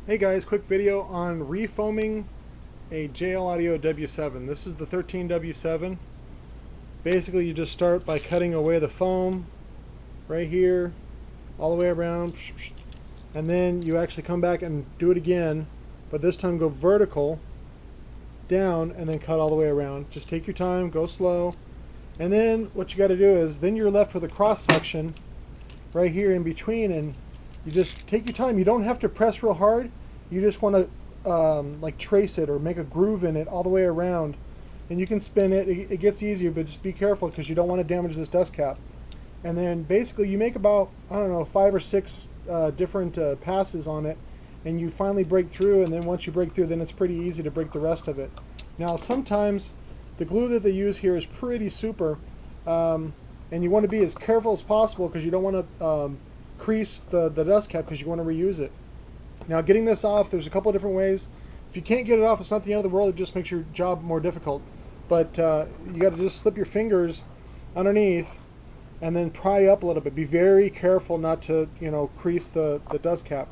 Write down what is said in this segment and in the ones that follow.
Hey guys, quick video on refoaming a JL Audio W7. This is the 13 W7. Basically you just start by cutting away the foam right here all the way around, and then you actually come back and do it again, but this time go vertical down and then cut all the way around. Just take your time, go slow, and then what you got to do is then you're left with a cross section right here in between, and you just take your time. You don't have to press real hard. You just want to like trace it or make a groove in it all the way around, and you can spin it. It gets easier, but just be careful because you don't want to damage this dust cap. And then basically you make about, I don't know, 5 or 6 different passes on it, and you finally break through. And then once you break through, then it's pretty easy to break the rest of it. Now sometimes the glue that they use here is pretty super, and you want to be as careful as possible because you don't want to crease the dust cap because you want to reuse it. Now getting this off, there's a couple of different ways. If you can't get it off, it's not the end of the world. It just makes your job more difficult. But you got to just slip your fingers underneath and then pry up a little bit. Be very careful not to, crease the dust cap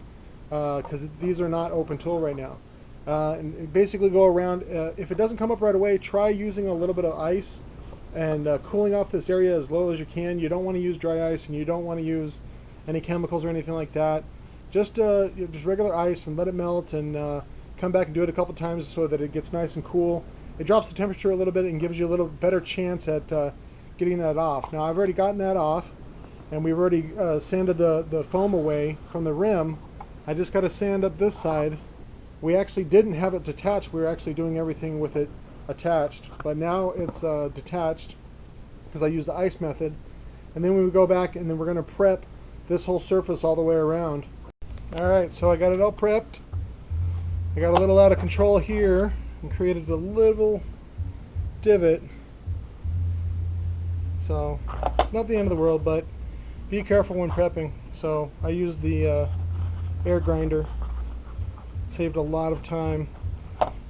because these are not open tool right now. And basically go around. If it doesn't come up right away, try using a little bit of ice and cooling off this area as low as you can. You don't want to use dry ice, and you don't want to use any chemicals or anything like that. Just regular ice, and let it melt, and come back and do it a couple times so that it gets nice and cool. It drops the temperature a little bit and gives you a little better chance at getting that off. Now I've already gotten that off, and we've already sanded the foam away from the rim. I just got to sand up this side. We actually didn't have it detached. We were actually doing everything with it attached, but now it's detached because I used the ice method. And then we would go back, and then we're going to prep this whole surface all the way around. Alright, so I got it all prepped. I got a little out of control here and created a little divot. So it's not the end of the world, but be careful when prepping. So I used the air grinder. Saved a lot of time.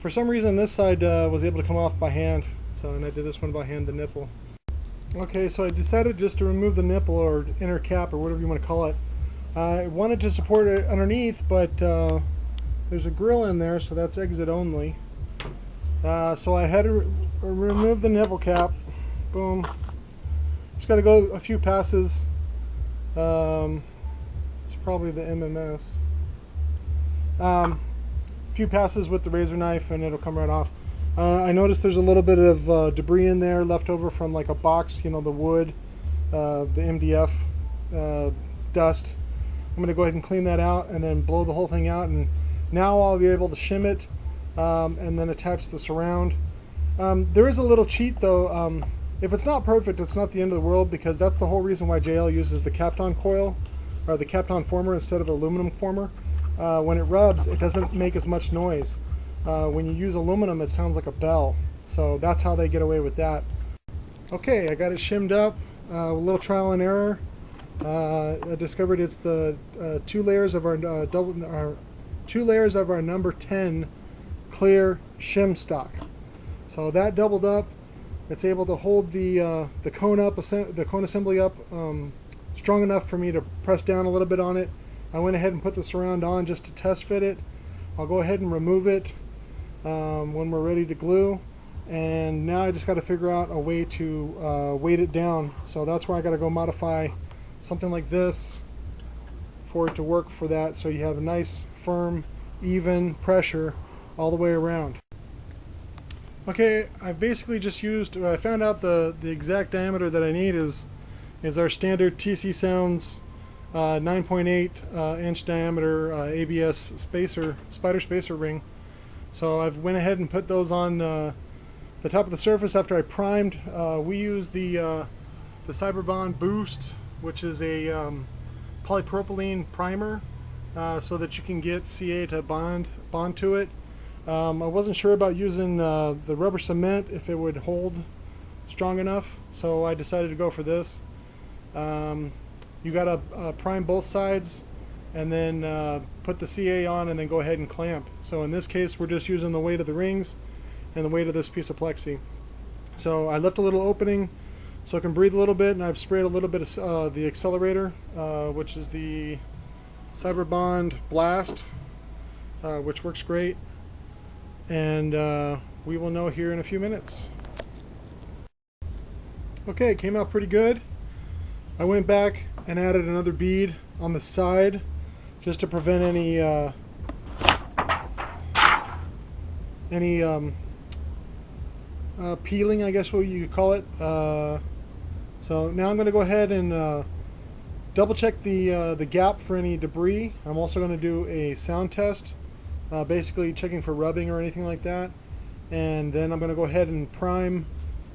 For some reason this side was able to come off by hand, and I did this one by hand, the nipple. Okay, so I decided just to remove the nipple or inner cap or whatever you want to call it. I wanted to support it underneath, but there's a grill in there, so that's exit only. So I had to remove the nipple cap. Boom. Just got to go a few passes. It's probably the MMS. A few passes with the razor knife, and it'll come right off. I noticed there's a little bit of debris in there left over from like a box, the wood, the MDF dust. I'm going to go ahead and clean that out and then blow the whole thing out, and now I'll be able to shim it and then attach the surround. There is a little cheat though. If it's not perfect, it's not the end of the world, because that's the whole reason why JL uses the Kapton coil or the Kapton former instead of aluminum former. When it rubs, it doesn't make as much noise. When you use aluminum, it sounds like a bell. So that's how they get away with that. Okay, I got it shimmed up. A little trial and error. I discovered it's the 2 layers of our number 10 clear shim stock. So that doubled up. It's able to hold the cone assembly up strong enough for me to press down a little bit on it. I went ahead and put the surround on just to test fit it. I'll go ahead and remove it when we're ready to glue. And now I just got to figure out a way to weight it down. So that's where I got to go modify something like this for it to work for that, so you have a nice firm even pressure all the way around. Okay, I basically just used, I found out the exact diameter that I need is our standard TC Sounds 9.8 inch diameter ABS spider spacer ring. So I've went ahead and put those on the top of the surface after I primed. We use the Cyberbond Boost, which is a polypropylene primer, so that you can get CA to bond to it. I wasn't sure about using the rubber cement, if it would hold strong enough, so I decided to go for this. You got to prime both sides and then put the CA on and then go ahead and clamp. So in this case we're just using the weight of the rings and the weight of this piece of plexi. So I left a little opening so I can breathe a little bit, and I've sprayed a little bit of the accelerator, which is the Cyberbond Blast. which works great. And we will know here in a few minutes. Okay, it came out pretty good. I went back and added another bead on the side just to prevent any peeling, I guess what you could call it. So now I'm going to go ahead and double check the gap for any debris. I'm also going to do a sound test, basically checking for rubbing or anything like that. And then I'm going to go ahead and prime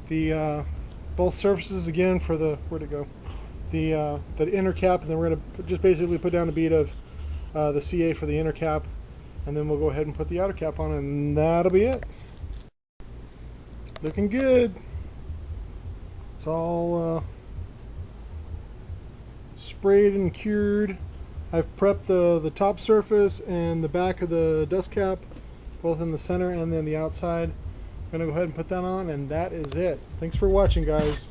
the both surfaces again for the, where'd it go? The inner cap, and then we're going to just basically put down a bead of the CA for the inner cap, and then we'll go ahead and put the outer cap on, and that'll be it. Looking good. It's all sprayed and cured. I've prepped the top surface and the back of the dust cap, both in the center and then the outside. I'm going to go ahead and put that on, and that is it. Thanks for watching, guys.